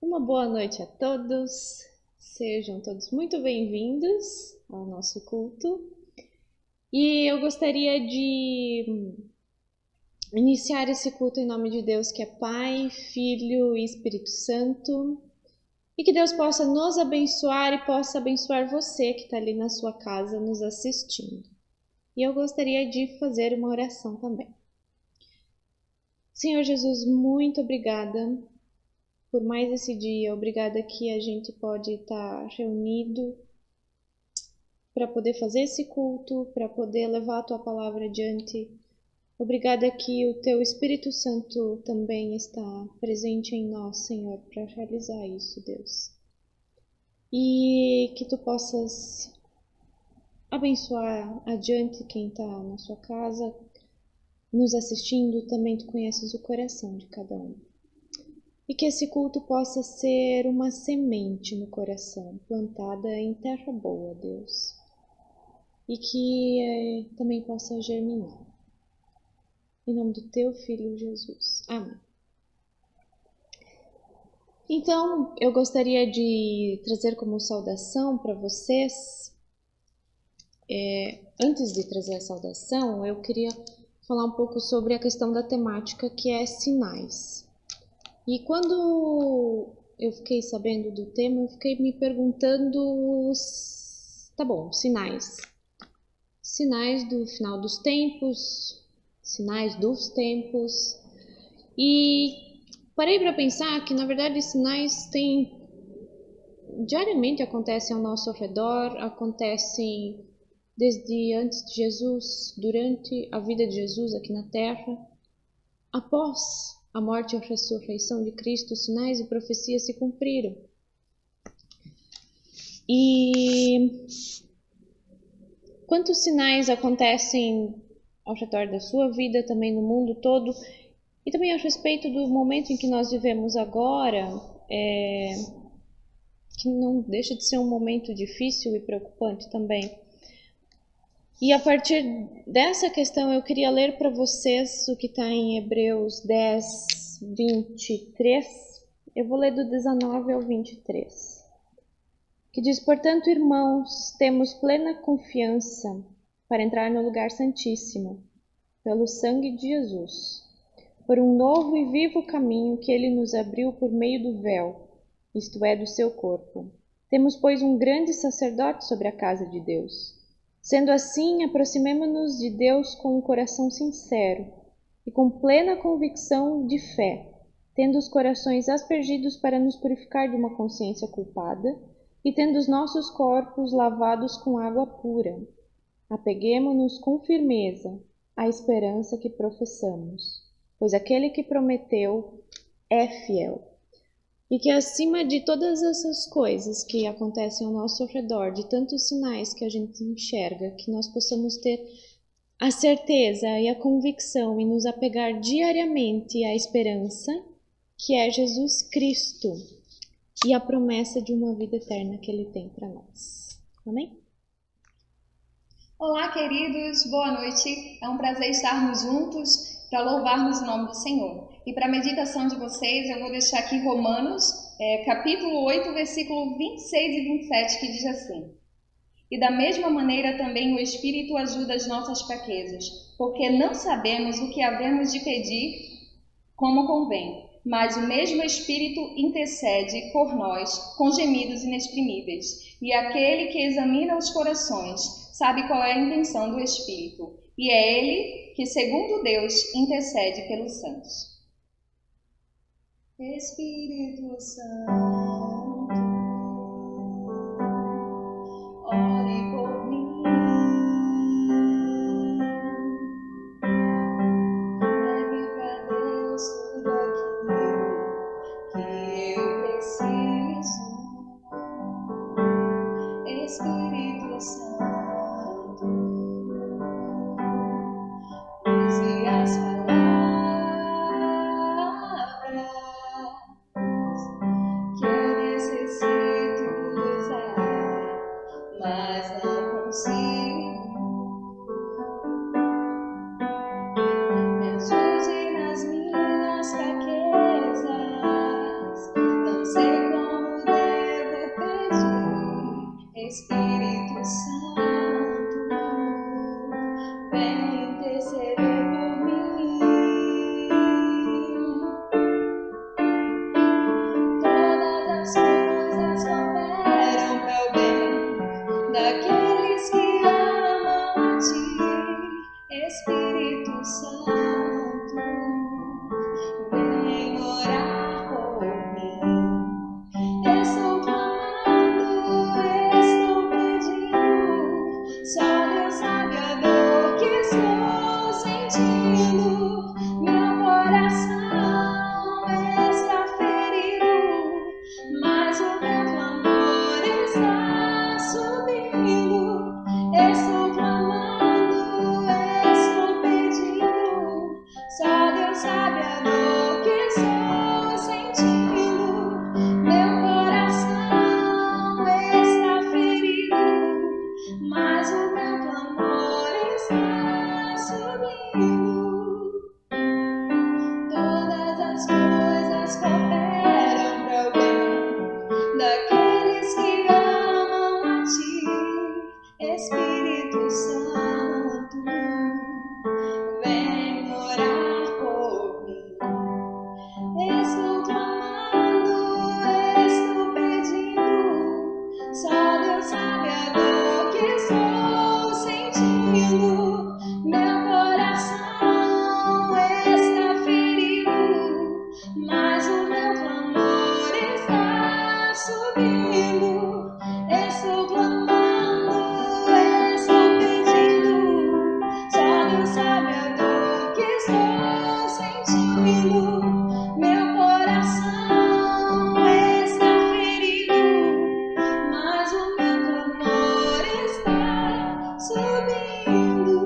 Uma boa noite a todos, sejam todos muito bem-vindos ao nosso culto. E eu gostaria de iniciar esse culto em nome de Deus, que é Pai, Filho e Espírito Santo, e que Deus possa nos abençoar e possa abençoar você que está ali na sua casa nos assistindo. E eu gostaria de fazer uma oração também. Senhor Jesus, muito obrigada por mais esse dia. Obrigada que a gente pode estar reunido para poder fazer esse culto, para poder levar a Tua palavra adiante. Obrigada que o Teu Espírito Santo também está presente em nós, Senhor, para realizar isso, Deus. E que Tu possas abençoar adiante quem está na sua casa, nos assistindo. Também Tu conheces o coração de cada um. E que esse culto possa ser uma semente no coração, plantada em terra boa, Deus. E que também possa germinar. Em nome do Teu Filho Jesus. Amém. Então, eu gostaria de trazer como saudação para vocês. Antes de trazer a saudação, eu queria falar um pouco sobre a questão da temática, que é sinais. E quando eu fiquei sabendo do tema, eu fiquei me perguntando, tá bom, sinais. Sinais do final dos tempos, sinais dos tempos. E parei para pensar que, na verdade, sinais diariamente acontecem ao nosso redor, acontecem desde antes de Jesus, durante a vida de Jesus aqui na Terra, após a morte e a ressurreição de Cristo, sinais e profecias se cumpriram. E quantos sinais acontecem ao redor da sua vida, também no mundo todo, e também a respeito do momento em que nós vivemos agora, que não deixa de ser um momento difícil e preocupante também. E a partir dessa questão eu queria ler para vocês o que está em Hebreus 10, 23. Eu vou ler do 19 ao 23. Que diz: portanto, irmãos, temos plena confiança para entrar no lugar santíssimo, pelo sangue de Jesus, por um novo e vivo caminho que ele nos abriu por meio do véu, isto é, do seu corpo. Temos, pois, um grande sacerdote sobre a casa de Deus. Sendo assim, aproximemo-nos de Deus com um coração sincero e com plena convicção de fé, tendo os corações aspergidos para nos purificar de uma consciência culpada e tendo os nossos corpos lavados com água pura. Apeguemo-nos com firmeza à esperança que professamos, pois aquele que prometeu é fiel. E que acima de todas essas coisas que acontecem ao nosso redor, de tantos sinais que a gente enxerga, que nós possamos ter a certeza e a convicção e nos apegar diariamente à esperança, que é Jesus Cristo, e a promessa de uma vida eterna que Ele tem para nós. Amém? Olá, queridos, boa noite. É um prazer estarmos juntos para louvarmos o nome do Senhor. E para a meditação de vocês, eu vou deixar aqui Romanos, capítulo 8, versículo 26 e 27, que diz assim: E da mesma maneira também o Espírito ajuda as nossas fraquezas, porque não sabemos o que havemos de pedir como convém, mas o mesmo Espírito intercede por nós com gemidos inexprimíveis. E aquele que examina os corações sabe qual é a intenção do Espírito, e é ele que, segundo Deus, intercede pelos santos. Espírito Santo, ore por mim. Leve pra Deus tudo aquilo que eu preciso. Espírito Santo, use as palavras que eu mas cooperam para o bem daqueles que amam a ti, Espírito Santo. Vem orar por mim. Estou clamando, estou pedindo. Só Deus sabe a dor que estou sentindo. Meu coração está ferido, mas o meu clamor está subindo. Estou clamando, estou pedindo. Só Deus sabe a dor que estou sentindo. Meu coração está ferido, mas o meu clamor está subindo.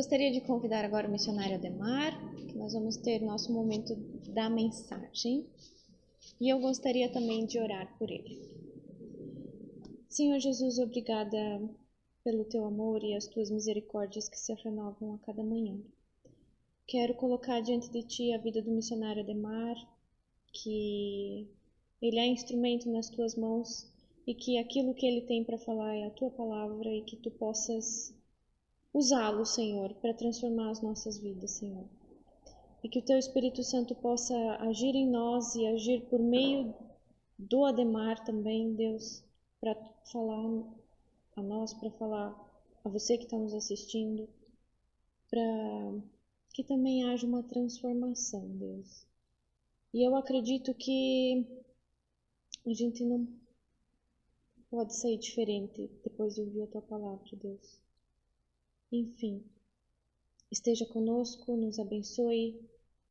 gostaria de convidar agora o missionário Ademar, que nós vamos ter nosso momento da mensagem. E eu gostaria também de orar por ele. Senhor Jesus, obrigada pelo teu amor e as tuas misericórdias que se renovam a cada manhã. Quero colocar diante de ti a vida do missionário Ademar, que ele é instrumento nas tuas mãos e que aquilo que ele tem para falar é a tua palavra e que tu possas usá-lo, Senhor, para transformar as nossas vidas, Senhor. E que o teu Espírito Santo possa agir em nós e agir por meio do Ademar também, Deus, para falar a nós, para falar a você que está nos assistindo, para que também haja uma transformação, Deus. E eu acredito que a gente não pode sair diferente depois de ouvir a tua palavra, Deus. Enfim, esteja conosco, nos abençoe,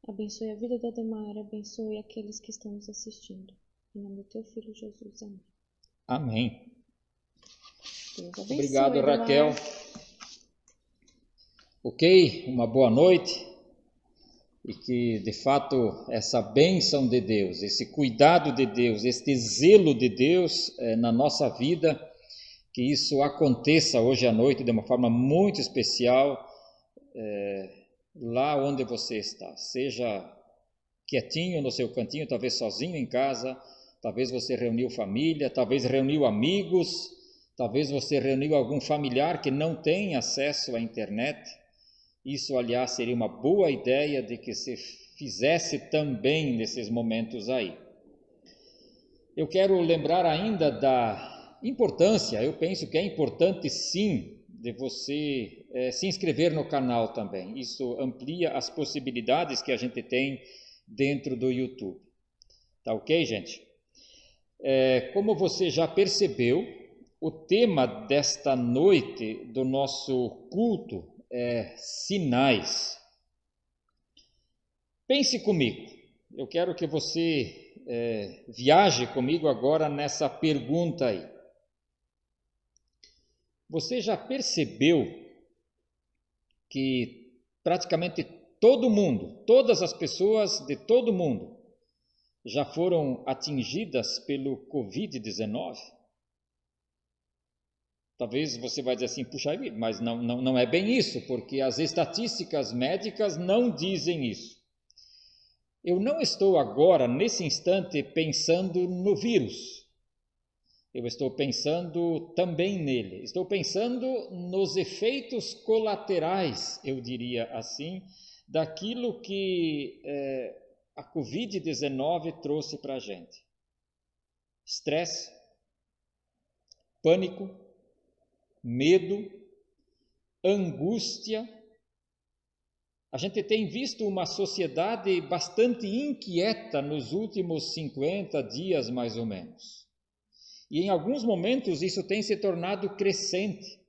abençoe a vida do Ademar, abençoe aqueles que estão nos assistindo. Em nome do teu filho Jesus, amém. Amém. Deus abençoe, Obrigado, Ademar. Raquel. Ok, uma boa noite. E que, de fato, essa bênção de Deus, esse cuidado de Deus, este zelo de Deus na nossa vida, que isso aconteça hoje à noite de uma forma muito especial, lá onde você está. Seja quietinho no seu cantinho, talvez sozinho em casa, talvez você reuniu família, talvez reuniu amigos, talvez você reuniu algum familiar que não tem acesso à internet. Isso, aliás, seria uma boa ideia de que se fizesse também nesses momentos aí. Eu quero lembrar ainda da importância, eu penso que é importante sim, de você se inscrever no canal também. Isso amplia as possibilidades que a gente tem dentro do YouTube. Tá ok, gente? Como você já percebeu, o tema desta noite do nosso culto é sinais. Pense comigo, eu quero que você viaje comigo agora nessa pergunta aí. Você já percebeu que praticamente todo mundo, todas as pessoas de todo mundo já foram atingidas pelo Covid-19? Talvez você vai dizer assim, puxa, mas não é bem isso, porque as estatísticas médicas não dizem isso. Eu não estou agora, nesse instante, pensando no vírus. Eu estou pensando também nele. Estou pensando nos efeitos colaterais, eu diria assim, daquilo que a Covid-19 trouxe para a gente. Estresse, pânico, medo, angústia. A gente tem visto uma sociedade bastante inquieta nos últimos 50 dias, mais ou menos. E em alguns momentos isso tem se tornado crescente.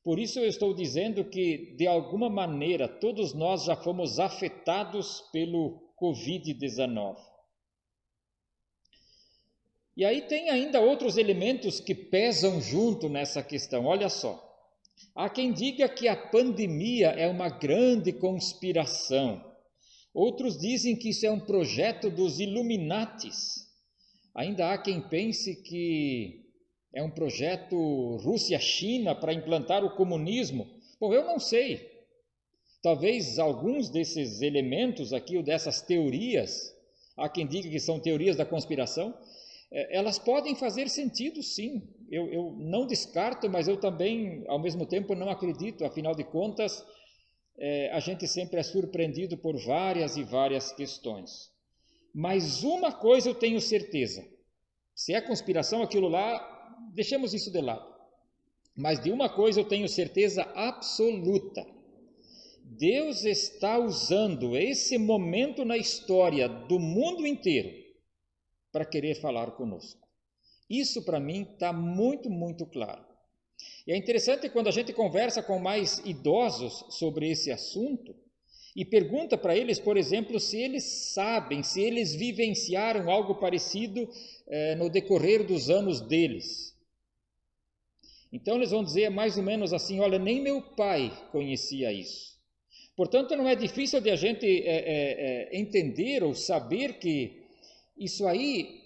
Por isso eu estou dizendo que, de alguma maneira, todos nós já fomos afetados pelo Covid-19. E aí tem ainda outros elementos que pesam junto nessa questão. Olha só, há quem diga que a pandemia é uma grande conspiração. Outros dizem que isso é um projeto dos Illuminatis. Ainda há quem pense que é um projeto Rússia-China para implantar o comunismo. Bom, eu não sei. Talvez alguns desses elementos aqui, ou dessas teorias, há quem diga que são teorias da conspiração, elas podem fazer sentido, sim. Eu não descarto, mas eu também, ao mesmo tempo, não acredito. Afinal de contas, a gente sempre é surpreendido por várias e várias questões. Mas uma coisa eu tenho certeza. Se é conspiração, aquilo lá, deixemos isso de lado. Mas de uma coisa eu tenho certeza absoluta. Deus está usando esse momento na história do mundo inteiro para querer falar conosco. Isso para mim está muito, muito claro. E é interessante quando a gente conversa com mais idosos sobre esse assunto e pergunta para eles, por exemplo, se eles sabem, se eles vivenciaram algo parecido no decorrer dos anos deles. Então eles vão dizer mais ou menos assim, olha, nem meu pai conhecia isso. Portanto, não é difícil de a gente entender ou saber que isso aí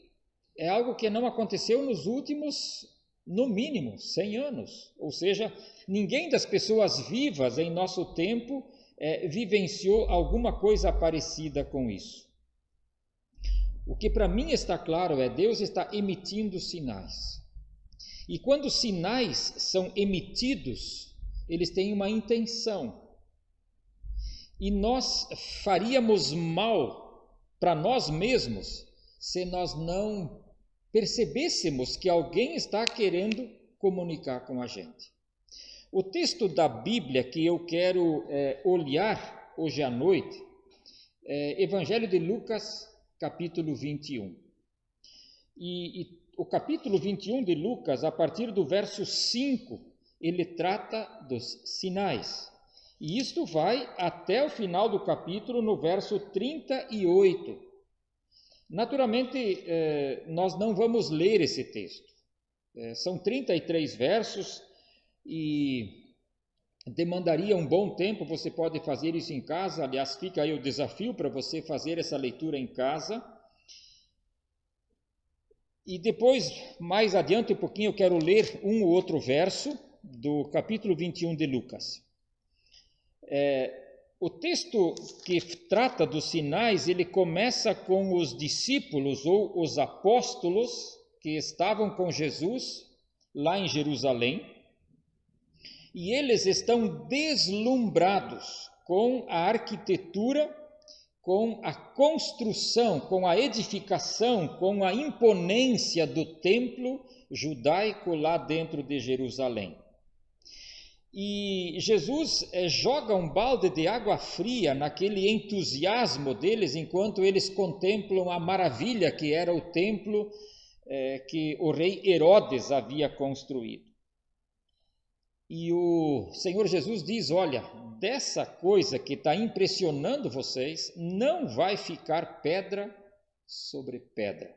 é algo que não aconteceu nos últimos, no mínimo, 100 anos. Ou seja, ninguém das pessoas vivas em nosso tempo vivenciou alguma coisa parecida com isso. O que para mim está claro é Deus está emitindo sinais. E quando sinais são emitidos, eles têm uma intenção. E nós faríamos mal para nós mesmos se nós não percebêssemos que alguém está querendo comunicar com a gente. O texto da Bíblia que eu quero olhar hoje à noite é Evangelho de Lucas, capítulo 21. E o capítulo 21 de Lucas, a partir do verso 5, ele trata dos sinais. E isto vai até o final do capítulo, no verso 38. Naturalmente, nós não vamos ler esse texto. São 33 versos e demandaria um bom tempo. Você pode fazer isso em casa. Aliás, fica aí o desafio para você fazer essa leitura em casa. E depois, mais adiante um pouquinho, eu quero ler um ou outro verso do capítulo 21 de Lucas. O texto que trata dos sinais, ele começa com os discípulos ou os apóstolos que estavam com Jesus lá em Jerusalém, e eles estão deslumbrados com a arquitetura, com a construção, com a edificação, com a imponência do templo judaico lá dentro de Jerusalém. E Jesus joga um balde de água fria naquele entusiasmo deles, enquanto eles contemplam a maravilha que era o templo que o rei Herodes havia construído. E o Senhor Jesus diz: olha, dessa coisa que está impressionando vocês, não vai ficar pedra sobre pedra.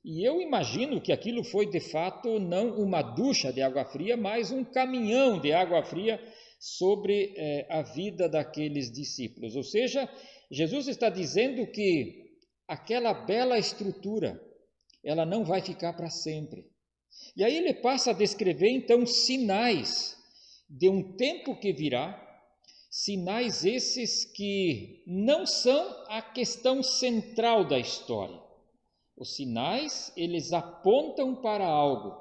E eu imagino que aquilo foi de fato não uma ducha de água fria, mas um caminhão de água fria sobre a vida daqueles discípulos. Ou seja, Jesus está dizendo que aquela bela estrutura, ela não vai ficar para sempre. E aí ele passa a descrever então sinais de um tempo que virá, sinais esses que não são a questão central da história. Os sinais, eles apontam para algo.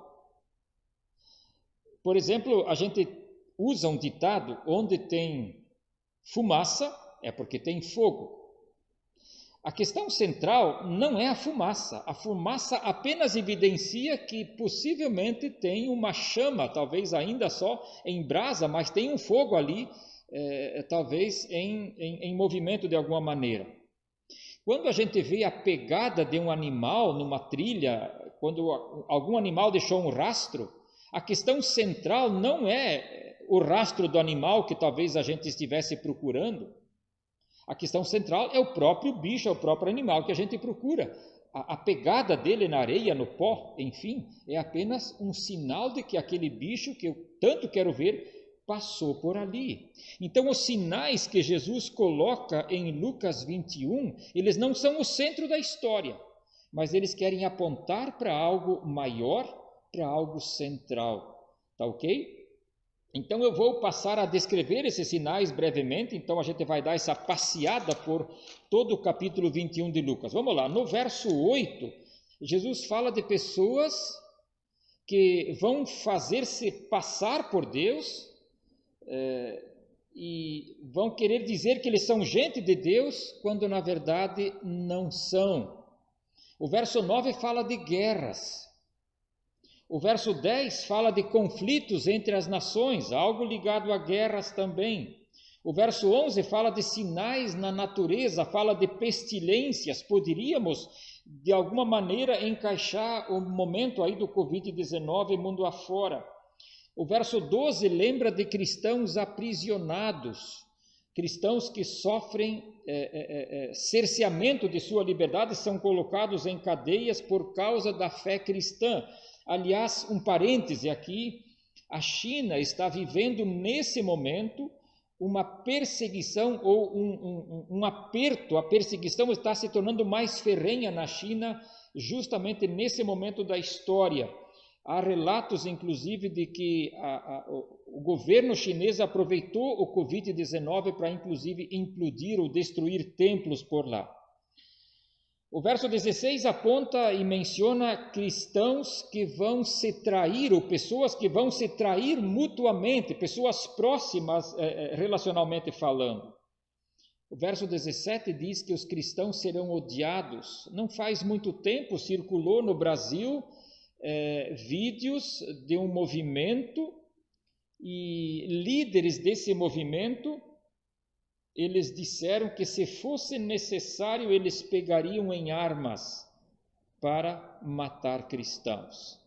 Por exemplo, a gente usa um ditado: onde tem fumaça é porque tem fogo. A questão central não é a fumaça. A fumaça apenas evidencia que possivelmente tem uma chama, talvez ainda só em brasa, mas tem um fogo ali, talvez em movimento de alguma maneira. Quando a gente vê a pegada de um animal numa trilha, quando algum animal deixou um rastro, a questão central não é o rastro do animal que talvez a gente estivesse procurando. A questão central é o próprio bicho, é o próprio animal que a gente procura. A pegada dele na areia, no pó, enfim, é apenas um sinal de que aquele bicho que eu tanto quero ver passou por ali. Então, os sinais que Jesus coloca em Lucas 21, eles não são o centro da história, mas eles querem apontar para algo maior, para algo central. Tá ok? Então, eu vou passar a descrever esses sinais brevemente. Então, a gente vai dar essa passeada por todo o capítulo 21 de Lucas. Vamos lá, no verso 8, Jesus fala de pessoas que vão fazer-se passar por Deus, e vão querer dizer que eles são gente de Deus, quando na verdade não são. O verso 9 fala de guerras. O verso 10 fala de conflitos entre as nações, algo ligado a guerras também. O verso 11 fala de sinais na natureza, fala de pestilências. Poderíamos, de alguma maneira, encaixar o momento aí do Covid-19 mundo afora. O verso 12 lembra de cristãos aprisionados, cristãos que sofrem cerceamento de sua liberdade, são colocados em cadeias por causa da fé cristã. Aliás, um parêntese aqui, a China está vivendo nesse momento uma perseguição ou um aperto, a perseguição está se tornando mais ferrenha na China justamente nesse momento da história. Há relatos, inclusive, de que o governo chinês aproveitou o Covid-19 para, inclusive, implodir ou destruir templos por lá. O verso 16 aponta e menciona cristãos que vão se trair, ou pessoas que vão se trair mutuamente, pessoas próximas relacionalmente falando. O verso 17 diz que os cristãos serão odiados. Não faz muito tempo circulou no Brasil vídeos de um movimento e líderes desse movimento, eles disseram que se fosse necessário eles pegariam em armas para matar cristãos.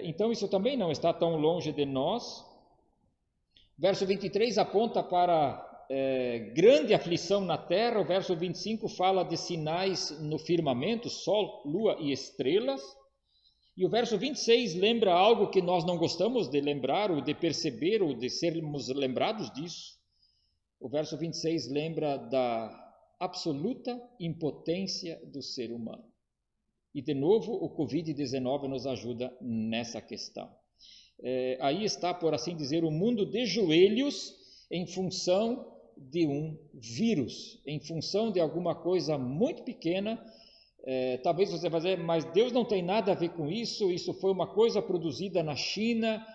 Então isso também não está tão longe de nós. Verso 23 aponta para grande aflição na terra. O verso 25 fala de sinais no firmamento, sol, lua e estrelas. E o verso 26 lembra algo que nós não gostamos de lembrar, ou de perceber, ou de sermos lembrados disso. O verso 26 lembra da absoluta impotência do ser humano. E, de novo, o Covid-19 nos ajuda nessa questão. Aí está, por assim dizer, o mundo de joelhos em função de um vírus, em função de alguma coisa muito pequena. Talvez você vai dizer, mas Deus não tem nada a ver com isso, isso foi uma coisa produzida na China.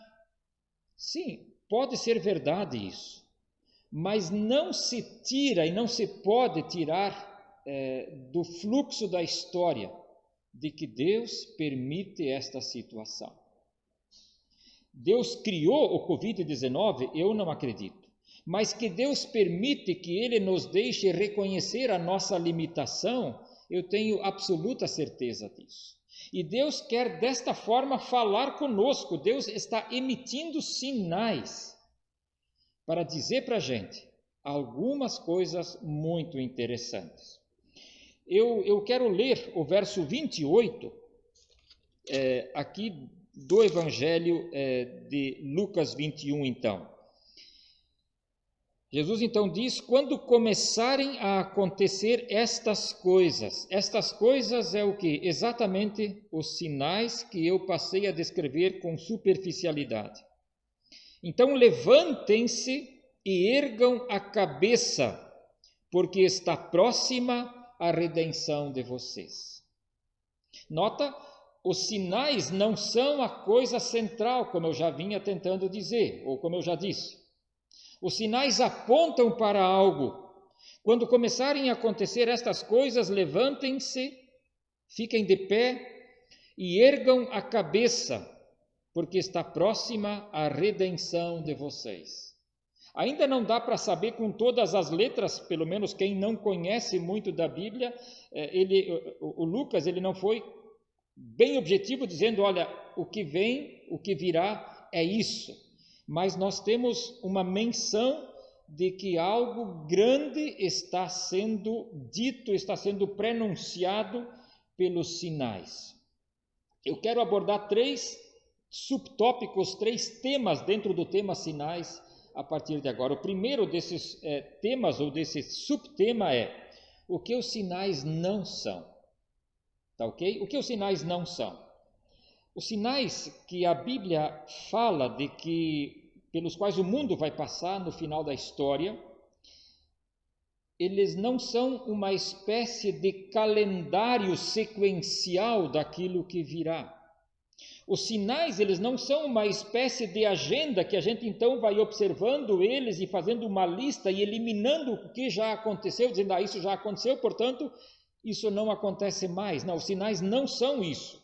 Sim, pode ser verdade isso, mas não se tira e não se pode tirar do fluxo da história de que Deus permite esta situação. Deus criou o Covid-19, eu não acredito, mas que Deus permite que Ele nos deixe reconhecer a nossa limitação, eu tenho absoluta certeza disso. E Deus quer desta forma falar conosco. Deus está emitindo sinais para dizer para a gente algumas coisas muito interessantes. Eu quero ler o verso 28 aqui do Evangelho de Lucas 21, então. Jesus então diz, quando começarem a acontecer estas coisas é o que? Exatamente os sinais que eu passei a descrever com superficialidade. Então levantem-se e ergam a cabeça, porque está próxima a redenção de vocês. Nota, os sinais não são a coisa central, como eu já vinha tentando dizer, ou como eu já disse. Os sinais apontam para algo. Quando começarem a acontecer estas coisas, levantem-se, fiquem de pé e ergam a cabeça, porque está próxima a redenção de vocês. Ainda não dá para saber com todas as letras, pelo menos quem não conhece muito da Bíblia, o Lucas ele não foi bem objetivo dizendo, olha, o que vem, o que virá é isso. Mas nós temos uma menção de que algo grande está sendo dito, está sendo pronunciado pelos sinais. Eu quero abordar 3 subtópicos, 3 temas dentro do tema sinais a partir de agora. O primeiro desses temas ou desse subtema é o que os sinais não são. Tá ok? O que os sinais não são? Os sinais que a Bíblia fala de que pelos quais o mundo vai passar no final da história, eles não são uma espécie de calendário sequencial daquilo que virá. Os sinais, eles não são uma espécie de agenda que a gente então vai observando eles e fazendo uma lista e eliminando o que já aconteceu, dizendo, isso já aconteceu, portanto, isso não acontece mais. Não, os sinais não são isso.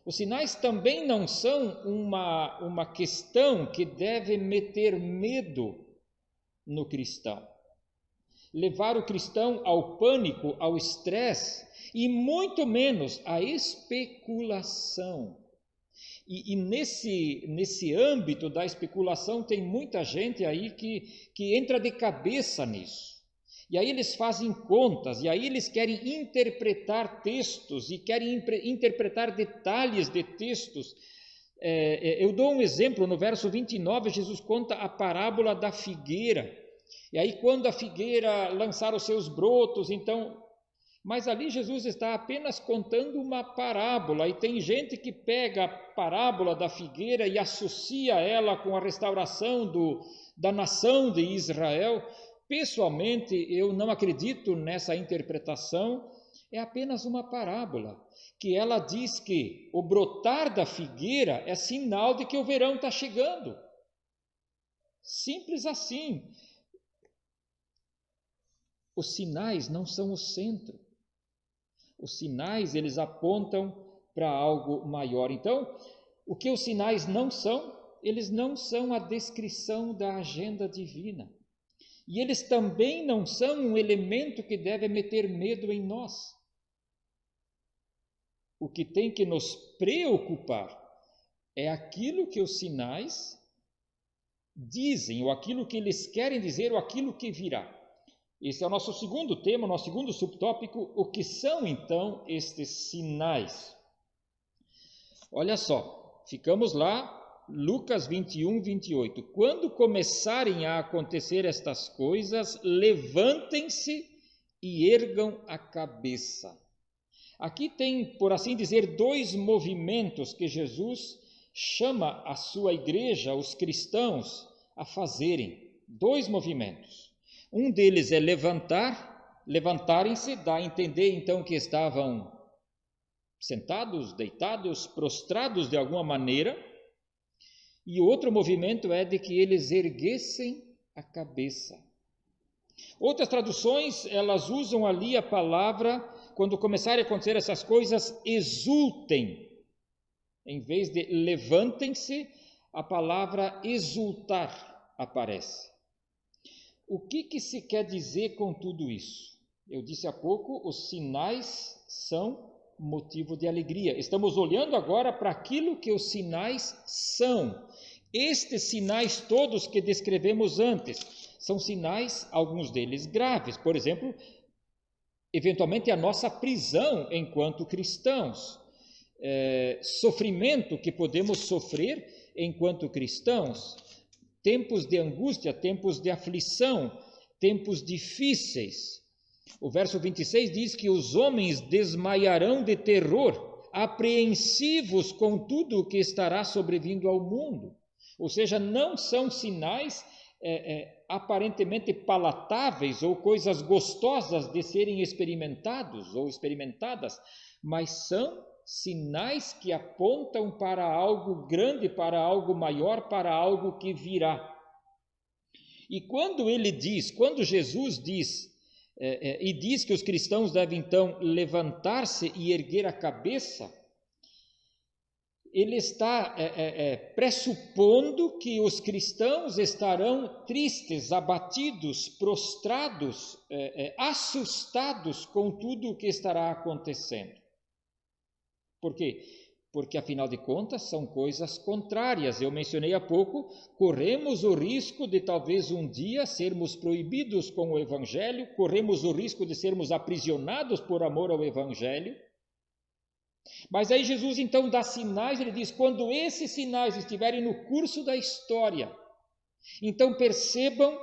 Os sinais também não são uma questão que deve meter medo no cristão. Levar o cristão ao pânico, ao estresse e muito menos à especulação. E nesse âmbito da especulação tem muita gente aí que entra de cabeça nisso. E aí eles fazem contas, e aí eles querem interpretar textos, e querem interpretar detalhes de textos, Eu dou um exemplo, no verso 29, Jesus conta a parábola da figueira. E aí, quando a figueira lançar os seus brotos, então... Mas ali Jesus está apenas contando uma parábola, e tem gente que pega a parábola da figueira e associa ela com a restauração da nação de Israel. Pessoalmente, eu não acredito nessa interpretação. É apenas uma parábola, que ela diz que o brotar da figueira é sinal de que o verão está chegando. Simples assim. Os sinais não são o centro. Os sinais, eles apontam para algo maior. Então, o que os sinais não são? Eles não são a descrição da agenda divina. E eles também não são um elemento que deve meter medo em nós. O que tem que nos preocupar é aquilo que os sinais dizem, ou aquilo que eles querem dizer, ou aquilo que virá. Esse é o nosso segundo tema, o nosso segundo subtópico. O que são então estes sinais? Olha só, ficamos lá, Lucas 21, 28. Quando começarem a acontecer estas coisas, levantem-se e ergam a cabeça. Aqui tem, por assim dizer, dois movimentos que Jesus chama a sua igreja, os cristãos, a fazerem. Dois movimentos. Um deles é levantarem-se, dá a entender então que estavam sentados, deitados, prostrados de alguma maneira. E o outro movimento é de que eles erguessem a cabeça. Outras traduções, elas usam ali a palavra, quando começarem a acontecer essas coisas, exultem. Em vez de levantem-se, a palavra exultar aparece. O que se quer dizer com tudo isso? Eu disse há pouco, os sinais são motivo de alegria. Estamos olhando agora para aquilo que os sinais são. Estes sinais todos que descrevemos antes, são sinais, alguns deles graves. Por exemplo, eventualmente a nossa prisão enquanto cristãos. Sofrimento que podemos sofrer enquanto cristãos. Tempos de angústia, tempos de aflição, tempos difíceis. O verso 26 diz que os homens desmaiarão de terror, apreensivos com tudo o que estará sobrevindo ao mundo. Ou seja, não são sinais aparentemente palatáveis ou coisas gostosas de serem experimentados ou experimentadas, mas são sinais que apontam para algo grande, para algo maior, para algo que virá. E quando Jesus diz, e diz que os cristãos devem então levantar-se e erguer a cabeça, ele está pressupondo que os cristãos estarão tristes, abatidos, prostrados, assustados com tudo o que estará acontecendo. Por quê? Porque, afinal de contas, são coisas contrárias. Eu mencionei há pouco, corremos o risco de talvez um dia sermos proibidos com o Evangelho, corremos o risco de sermos aprisionados por amor ao Evangelho. Mas aí Jesus então dá sinais, ele diz, quando esses sinais estiverem no curso da história, então percebam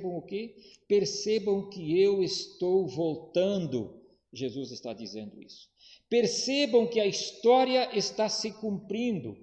o quê? Percebam que eu estou voltando. Jesus está dizendo isso. Percebam que a história está se cumprindo.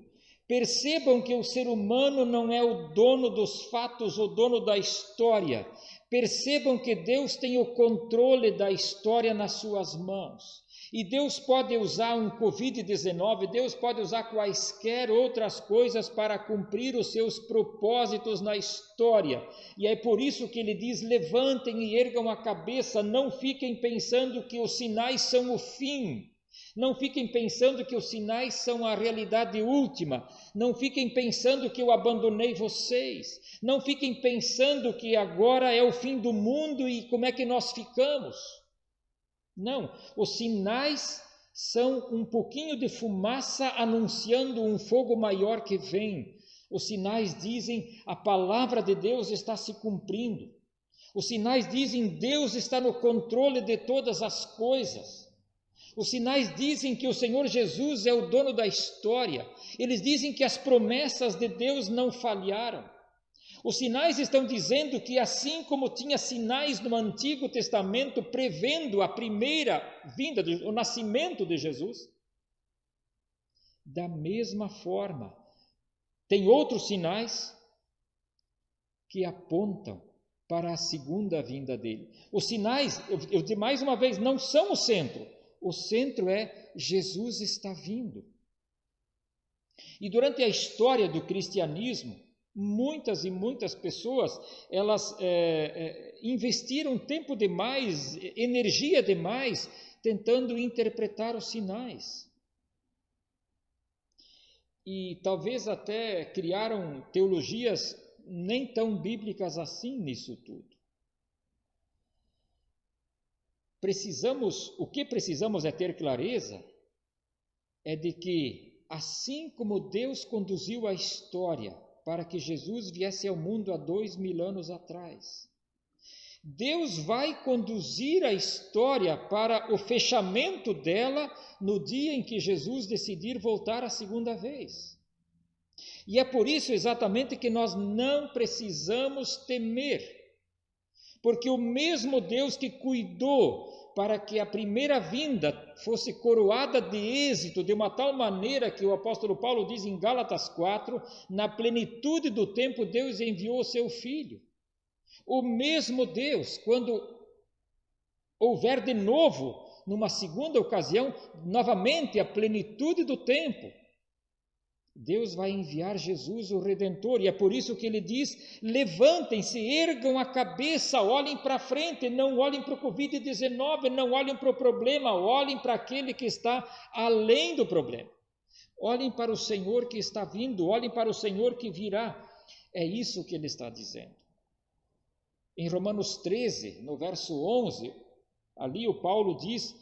Percebam que o ser humano não é o dono dos fatos, o dono da história. Percebam que Deus tem o controle da história nas suas mãos. E Deus pode usar um Covid-19, Deus pode usar quaisquer outras coisas para cumprir os seus propósitos na história. E é por isso que ele diz, levantem e ergam a cabeça, não fiquem pensando que os sinais são o fim. Não fiquem pensando que os sinais são a realidade última. Não fiquem pensando que eu abandonei vocês. Não fiquem pensando que agora é o fim do mundo e como é que nós ficamos. Não, os sinais são um pouquinho de fumaça anunciando um fogo maior que vem. Os sinais dizem a palavra de Deus está se cumprindo. Os sinais dizem Deus está no controle de todas as coisas. Os sinais dizem que o Senhor Jesus é o dono da história. Eles dizem que as promessas de Deus não falharam. Os sinais estão dizendo que assim como tinha sinais no Antigo Testamento prevendo a primeira vinda, o nascimento de Jesus, da mesma forma, tem outros sinais que apontam para a segunda vinda dele. Os sinais, eu digo mais uma vez, não são o centro. O centro é Jesus está vindo. E durante a história do cristianismo, muitas e muitas pessoas, elas investiram tempo demais, energia demais, tentando interpretar os sinais. E talvez até criaram teologias nem tão bíblicas assim nisso tudo. O que precisamos é ter clareza é de que, assim como Deus conduziu a história para que Jesus viesse ao mundo há 2000 anos atrás, Deus vai conduzir a história para o fechamento dela no dia em que Jesus decidir voltar a segunda vez. E é por isso exatamente que nós não precisamos temer, porque o mesmo Deus que cuidou para que a primeira vinda fosse coroada de êxito, de uma tal maneira que o apóstolo Paulo diz em Gálatas 4, na plenitude do tempo Deus enviou o seu Filho. O mesmo Deus, quando houver de novo, numa segunda ocasião, novamente a plenitude do tempo, Deus vai enviar Jesus, o Redentor, e é por isso que ele diz: levantem-se, ergam a cabeça, olhem para frente, não olhem para o Covid-19, não olhem para o problema, olhem para aquele que está além do problema. Olhem para o Senhor que está vindo, olhem para o Senhor que virá. É isso que ele está dizendo. Em Romanos 13, no verso 11, ali o Paulo diz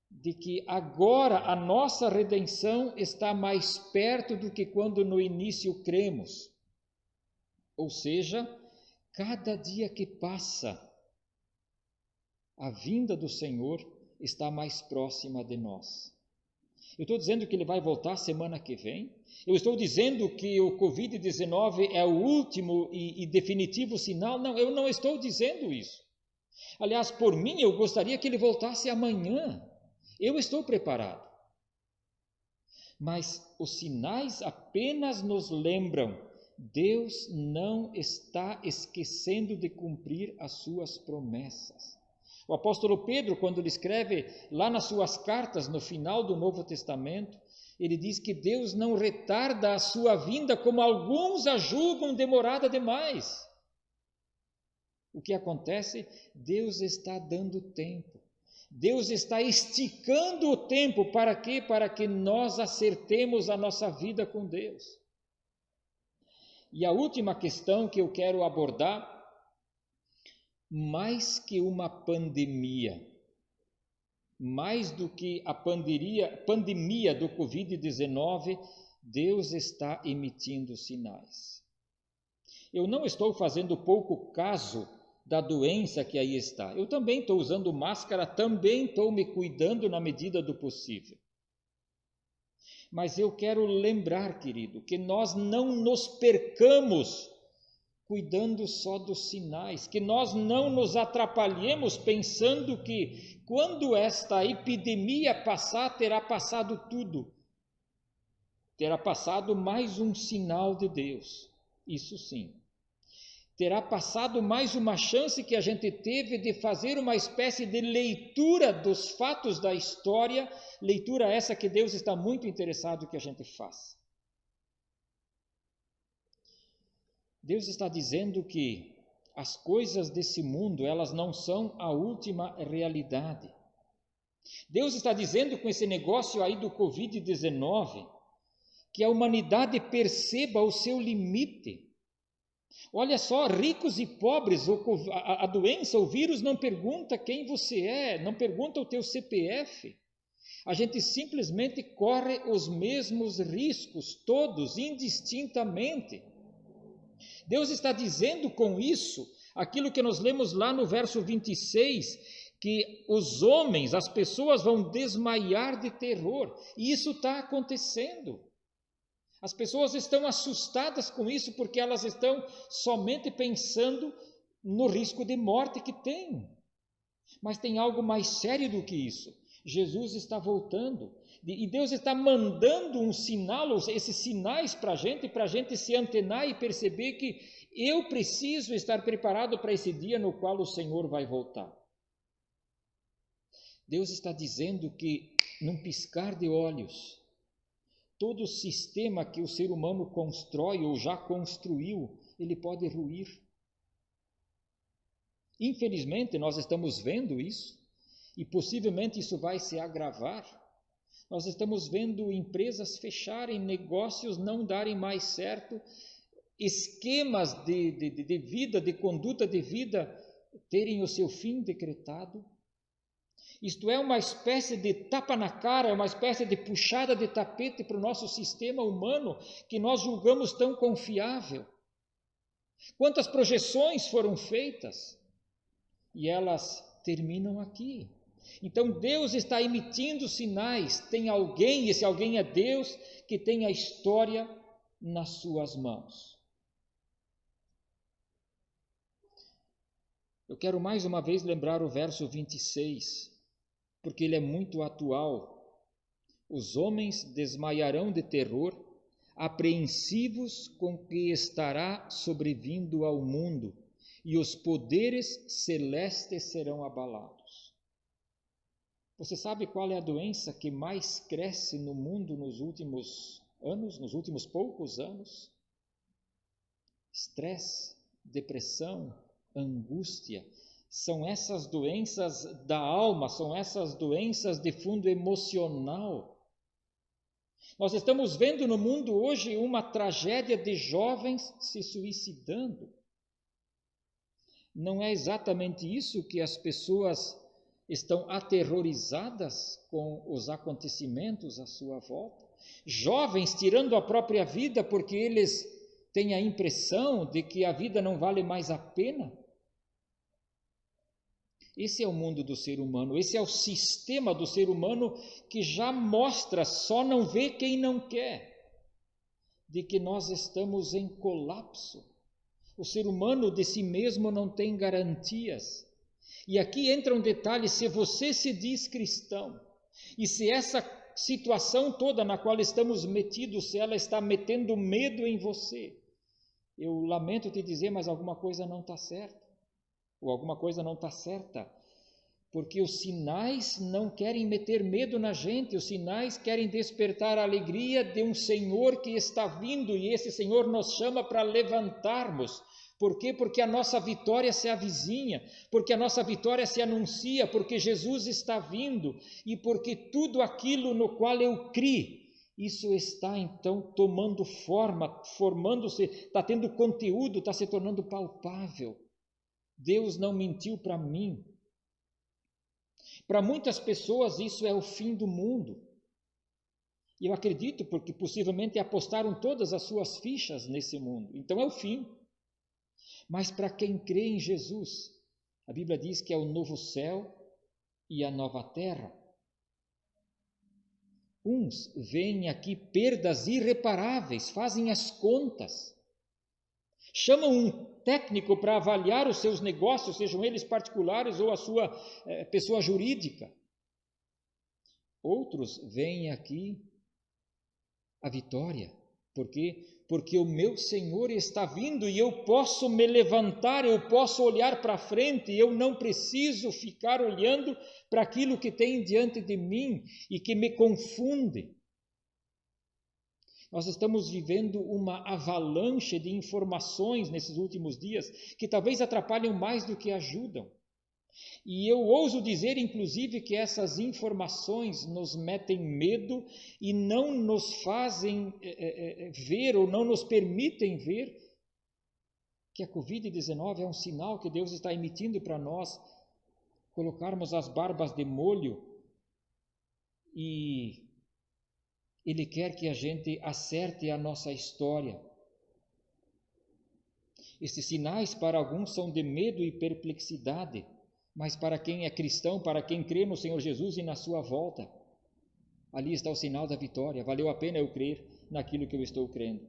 de que agora a nossa redenção está mais perto do que quando no início cremos. Ou seja, cada dia que passa, a vinda do Senhor está mais próxima de nós. Eu estou dizendo que ele vai voltar semana que vem. Eu estou dizendo que o Covid-19 é o último e definitivo sinal. Não, eu não estou dizendo isso. Aliás, por mim, eu gostaria que ele voltasse amanhã. Eu estou preparado. Mas os sinais apenas nos lembram: Deus não está esquecendo de cumprir as suas promessas. O apóstolo Pedro, quando ele escreve lá nas suas cartas, no final do Novo Testamento, ele diz que Deus não retarda a sua vinda como alguns a julgam demorada demais. O que acontece? Deus está dando tempo. Deus está esticando o tempo para quê? Para que nós acertemos a nossa vida com Deus. E a última questão que eu quero abordar, mais que uma pandemia, mais do que a pandemia do Covid-19, Deus está emitindo sinais. Eu não estou fazendo pouco caso da doença que aí está. Eu também estou usando máscara, também estou me cuidando na medida do possível. Mas eu quero lembrar, querido, que nós não nos percamos cuidando só dos sinais, que nós não nos atrapalhemos pensando que quando esta epidemia passar, terá passado tudo. Terá passado mais um sinal de Deus, isso sim. Terá passado mais uma chance que a gente teve de fazer uma espécie de leitura dos fatos da história, leitura essa que Deus está muito interessado que a gente faça. Deus está dizendo que as coisas desse mundo, elas não são a última realidade. Deus está dizendo com esse negócio aí do Covid-19, que a humanidade perceba o seu limite. Olha só, ricos e pobres, a doença, o vírus não pergunta quem você é, não pergunta o teu CPF. A gente simplesmente corre os mesmos riscos, todos, indistintamente. Deus está dizendo com isso, aquilo que nós lemos lá no verso 26, que os homens, as pessoas vão desmaiar de terror. E isso está acontecendo. As pessoas estão assustadas com isso porque elas estão somente pensando no risco de morte que tem. Mas tem algo mais sério do que isso. Jesus está voltando e Deus está mandando um sinal, esses sinais para a gente se antenar e perceber que eu preciso estar preparado para esse dia no qual o Senhor vai voltar. Deus está dizendo que, num piscar de olhos, todo o sistema que o ser humano constrói ou já construiu, ele pode ruir. Infelizmente, nós estamos vendo isso e possivelmente isso vai se agravar. Nós estamos vendo empresas fecharem, negócios não darem mais certo, esquemas de vida, de conduta de vida, terem o seu fim decretado. Isto é uma espécie de tapa na cara, é uma espécie de puxada de tapete para o nosso sistema humano que nós julgamos tão confiável. Quantas projeções foram feitas e elas terminam aqui. Então Deus está emitindo sinais, tem alguém, e esse alguém é Deus, que tem a história nas suas mãos. Eu quero mais uma vez lembrar o verso 26, porque ele é muito atual. Os homens desmaiarão de terror, apreensivos com o que estará sobrevindo ao mundo, e os poderes celestes serão abalados. Você sabe qual é a doença que mais cresce no mundo nos últimos anos, nos últimos poucos anos? Estresse, depressão, angústia. São essas doenças da alma, são essas doenças de fundo emocional. Nós estamos vendo no mundo hoje uma tragédia de jovens se suicidando. Não é exatamente isso que as pessoas estão aterrorizadas com os acontecimentos à sua volta? Jovens tirando a própria vida porque eles têm a impressão de que a vida não vale mais a pena? Esse é o mundo do ser humano, esse é o sistema do ser humano que já mostra, só não vê quem não quer, de que nós estamos em colapso. O ser humano de si mesmo não tem garantias. E aqui entra um detalhe: se você se diz cristão, e se essa situação toda na qual estamos metidos, se ela está metendo medo em você, eu lamento te dizer, mas alguma coisa não está certa, ou alguma coisa não está certa, porque os sinais não querem meter medo na gente, os sinais querem despertar a alegria de um Senhor que está vindo, e esse Senhor nos chama para levantarmos. Por quê? Porque a nossa vitória se avizinha, porque a nossa vitória se anuncia, porque Jesus está vindo e porque tudo aquilo no qual eu criei, isso está então tomando forma, formando-se, está tendo conteúdo, está se tornando palpável. Deus não mentiu para mim. Para muitas pessoas isso é o fim do mundo. E eu acredito porque possivelmente apostaram todas as suas fichas nesse mundo. Então é o fim. Mas para quem crê em Jesus, a Bíblia diz que é o novo céu e a nova terra. Uns veem aqui perdas irreparáveis, fazem as contas, chamam um técnico para avaliar os seus negócios, sejam eles particulares ou a sua pessoa jurídica. Outros veem aqui a vitória. Por quê? Porque o meu Senhor está vindo e eu posso me levantar, eu posso olhar para frente, eu não preciso ficar olhando para aquilo que tem diante de mim e que me confunde. Nós estamos vivendo uma avalanche de informações nesses últimos dias que talvez atrapalham mais do que ajudam. E eu ouso dizer, inclusive, que essas informações nos metem medo e não nos fazem ver ou não nos permitem ver que a Covid-19 é um sinal que Deus está emitindo para nós colocarmos as barbas de molho e Ele quer que a gente acerte a nossa história. Esses sinais para alguns são de medo e perplexidade, Mas para quem é cristão, para quem crê no Senhor Jesus e na sua volta, ali está o sinal da vitória. Valeu a pena eu crer naquilo que eu estou crendo.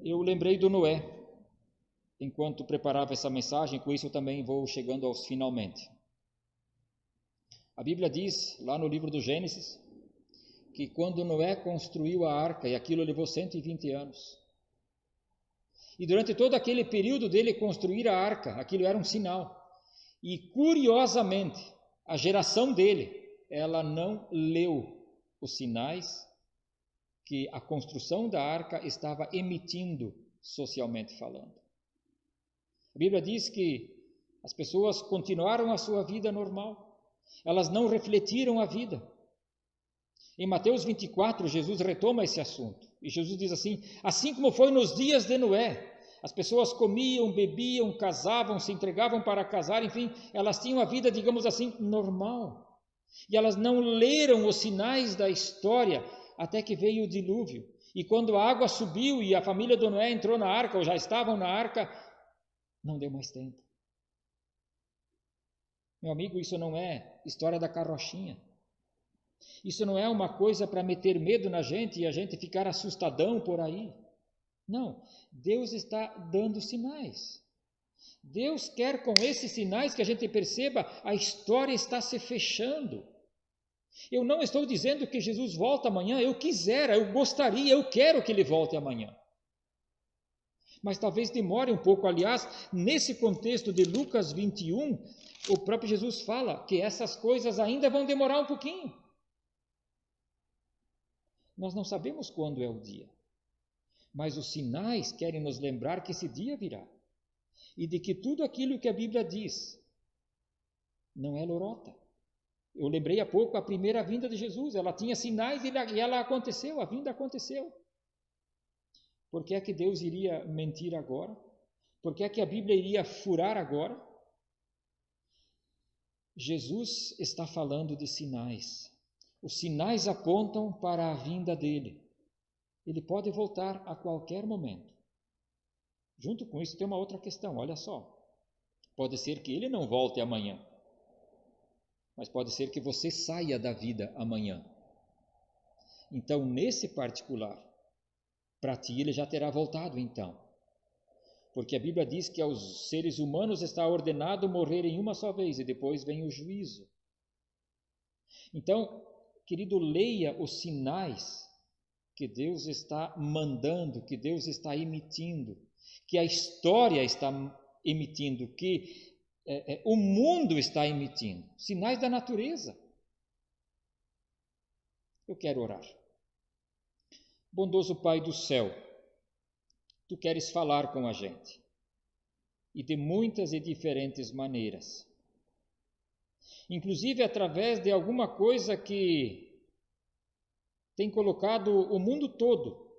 Eu lembrei do Noé, enquanto preparava essa mensagem, com isso eu também vou chegando aos finalmente. A Bíblia diz, lá no livro do Gênesis, que quando Noé construiu a arca, e aquilo levou 120 anos, e durante todo aquele período dele construir a arca, aquilo era um sinal. E curiosamente, a geração dele, ela não leu os sinais que a construção da arca estava emitindo, socialmente falando. A Bíblia diz que as pessoas continuaram a sua vida normal, elas não refletiram a vida. Em Mateus 24, Jesus retoma esse assunto, e Jesus diz assim como foi nos dias de Noé, as pessoas comiam, bebiam, casavam, se entregavam para casar, enfim, elas tinham a vida, digamos assim, normal. E elas não leram os sinais da história até que veio o dilúvio. E quando a água subiu e a família de Noé entrou na arca, ou já estavam na arca, não deu mais tempo. Meu amigo, isso não é história da carrochinha. Isso não é uma coisa para meter medo na gente e a gente ficar assustadão por aí. Não, Deus está dando sinais. Deus quer com esses sinais que a gente perceba a história está se fechando. Eu não estou dizendo que Jesus volta amanhã, eu gostaria, eu quero que ele volte amanhã. Mas talvez demore um pouco, aliás, nesse contexto de Lucas 21, o próprio Jesus fala que essas coisas ainda vão demorar um pouquinho. Nós não sabemos quando é o dia, mas os sinais querem nos lembrar que esse dia virá e de que tudo aquilo que a Bíblia diz não é lorota. Eu lembrei há pouco a primeira vinda de Jesus, ela tinha sinais e ela aconteceu, a vinda aconteceu. Por que é que Deus iria mentir agora? Por que é que a Bíblia iria furar agora? Jesus está falando de sinais. Os sinais apontam para a vinda dele. Ele pode voltar a qualquer momento. Junto com isso tem uma outra questão, olha só. Pode ser que ele não volte amanhã, mas pode ser que você saia da vida amanhã. Então, nesse particular, para ti ele já terá voltado então. Porque a Bíblia diz que aos seres humanos está ordenado morrerem uma só vez e depois vem o juízo. Então, querido, leia os sinais que Deus está mandando, que Deus está emitindo, que a história está emitindo, que o mundo está emitindo, sinais da natureza. Eu quero orar. Bondoso Pai do céu, Tu queres falar com a gente, e de muitas e diferentes maneiras, inclusive através de alguma coisa que tem colocado o mundo todo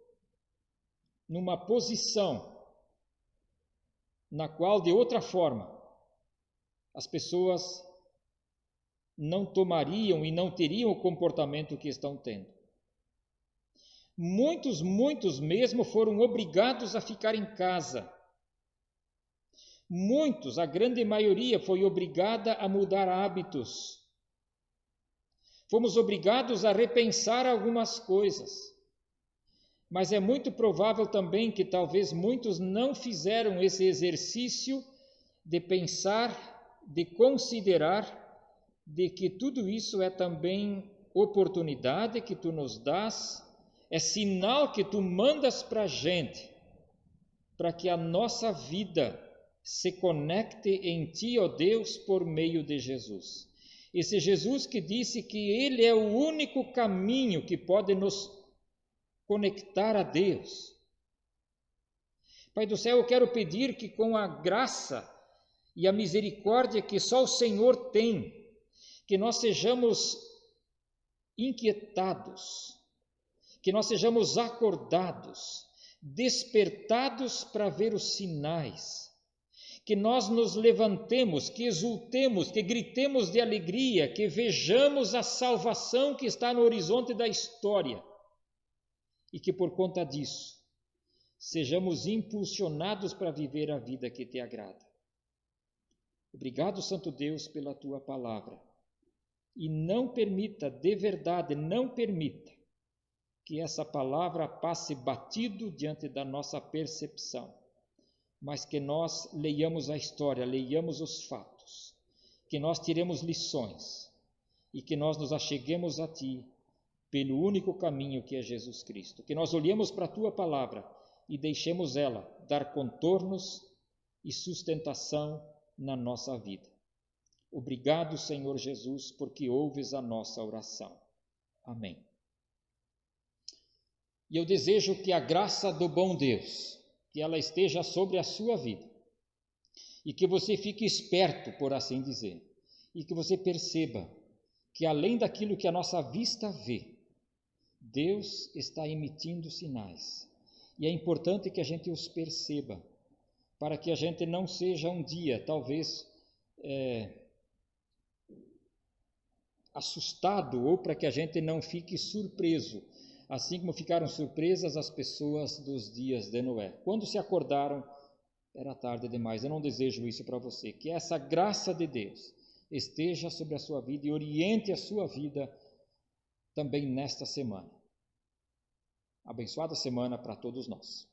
numa posição na qual, de outra forma, as pessoas não tomariam e não teriam o comportamento que estão tendo. Muitos mesmo foram obrigados a ficar em casa. Muitos, a grande maioria, foi obrigada a mudar hábitos. Fomos obrigados a repensar algumas coisas. Mas é muito provável também que talvez muitos não fizeram esse exercício de pensar, de considerar, de que tudo isso é também oportunidade que Tu nos dás, é sinal que Tu mandas para a gente, para que a nossa vida se conecte em Ti, ó Deus, por meio de Jesus. Esse Jesus que disse que Ele é o único caminho que pode nos conectar a Deus. Pai do céu, eu quero pedir que com a graça e a misericórdia que só o Senhor tem, que nós sejamos inquietados, que nós sejamos acordados, despertados para ver os sinais, que nós nos levantemos, que exultemos, que gritemos de alegria, que vejamos a salvação que está no horizonte da história e que por conta disso sejamos impulsionados para viver a vida que Te agrada. Obrigado, Santo Deus, pela tua palavra. E não permita, de verdade, não permita que essa palavra passe batido diante da nossa percepção, mas que nós leiamos a história, leiamos os fatos, que nós tiremos lições e que nós nos acheguemos a Ti pelo único caminho que é Jesus Cristo. Que nós olhemos para a Tua palavra e deixemos ela dar contornos e sustentação na nossa vida. Obrigado, Senhor Jesus, porque ouves a nossa oração. Amém. E eu desejo que a graça do bom Deus, que ela esteja sobre a sua vida, e que você fique esperto, por assim dizer, e que você perceba que além daquilo que a nossa vista vê, Deus está emitindo sinais. E é importante que a gente os perceba, para que a gente não seja um dia, talvez, assustado, ou para que a gente não fique surpreso, assim como ficaram surpresas as pessoas dos dias de Noé. Quando se acordaram, era tarde demais. Eu não desejo isso para você. Que essa graça de Deus esteja sobre a sua vida e oriente a sua vida também nesta semana. Abençoada semana para todos nós.